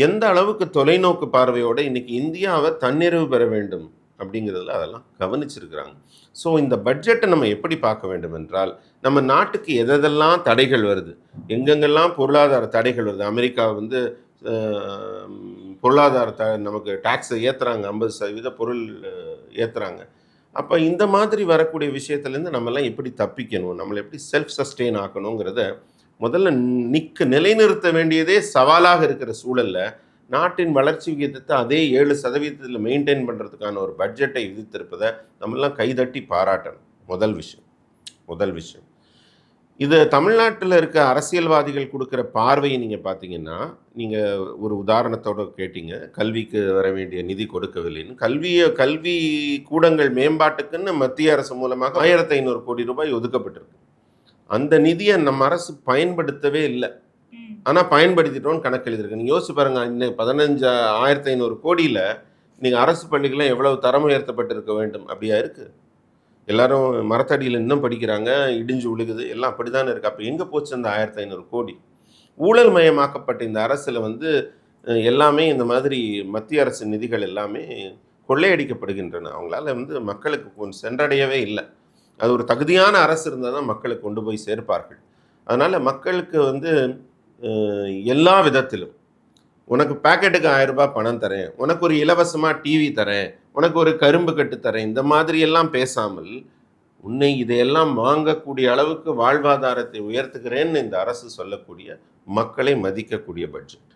எந்த அளவுக்கு தொலைநோக்கு பார்வையோட இன்னைக்கு இந்தியாவை தன்னிறைவு பெற வேண்டும் அப்படிங்கிறதுல அதெல்லாம் கவனிச்சிருக்கிறாங்க. ஸோ இந்த பட்ஜெட்டை நம்ம எப்படி பார்க்க வேண்டும் என்றால், நம்ம நாட்டுக்கு எதெல்லாம் தடைகள் வருது, எங்கெங்கெல்லாம் பொருளாதார தடைகள் வருது. அமெரிக்கா வந்து பொருளாதார நமக்கு டாக்ஸை ஏற்றுறாங்க, 50% பொருள் ஏற்றுறாங்க. அப்போ இந்த மாதிரி வரக்கூடிய விஷயத்துலேருந்து நம்மெல்லாம் எப்படி தப்பிக்கணும், நம்மளை எப்படி செல்ஃப் சஸ்டெயின் ஆக்கணுங்கிறத முதல்ல நிலைநிறுத்த வேண்டியதே சவாலாக இருக்கிற சூழல்ல, நாட்டின் வளர்ச்சி விகிதத்தை அதே 7% மெயின்டைன் பண்ணுறதுக்கான ஒரு பட்ஜெட்டை விதித்திருப்பதை நம்மெல்லாம் கைதட்டி பாராட்டணும். முதல் விஷயம். முதல் விஷயம் இது தமிழ்நாட்டில் இருக்க அரசியல்வாதிகள் கொடுக்குற பார்வையை நீங்கள் பார்த்தீங்கன்னா, நீங்கள் ஒரு உதாரணத்தோடு கேட்டீங்க, கல்விக்கு வர வேண்டிய நிதி கொடுக்கவில்லைன்னு. கல்வி கூடங்கள் மேம்பாட்டுக்குன்னு மத்திய அரசு மூலமாக 1500 கோடி ரூபாய் ஒதுக்கப்பட்டிருக்கு. அந்த நிதியை நம்ம அரசு பயன்படுத்தவே இல்லை. ஆனால் பயன்படுத்திட்டோன்னு கணக்கு எழுதியிருக்கு. நீங்கள் யோசிச்சு பாருங்க, இன்னும் 15,500 கோடியில் நீங்கள் அரசு பள்ளிகள்லாம் எவ்வளவு தரம் உயர்த்தப்பட்டிருக்க வேண்டும். அப்படியா இருக்குது? எல்லாரும் மரத்தடியில் இன்னும் படிக்கிறாங்க, இடிஞ்சு விழுகுது, எல்லாம் அப்படி தானே இருக்குது. அப்போ எங்கே போச்சு அந்த 1500 கோடி? ஊழல் மயமாக்கப்பட்ட இந்த அரசில் வந்து எல்லாமே இந்த மாதிரி மத்திய அரசு நிதிகள் எல்லாமே கொள்ளையடிக்கப்படுகின்றன. அவங்களால வந்து மக்களுக்கு கொஞ்சம் சென்றடையவே இல்லை. அது ஒரு தகுதியான அரசு இருந்தால் தான் மக்களுக்கு கொண்டு போய் சேர்ப்பார்கள். அதனால் மக்களுக்கு வந்து எல்லா விதத்திலும், உனக்கு பேக்கெட்டுக்கு 1000 ரூபாய் பணம் தரேன், உனக்கு ஒரு இலவசமாக டிவி தரேன், உனக்கு ஒரு கரும்பு கட்டு தரேன், இந்த மாதிரியெல்லாம் பேசாமல், உன்னை இதையெல்லாம் வாங்கக்கூடிய அளவுக்கு வாழ்வாதாரத்தை உயர்த்துகிறேன்னு இந்த அரசு சொல்லக்கூடிய, மக்களை மதிக்கக்கூடிய பட்ஜெட்.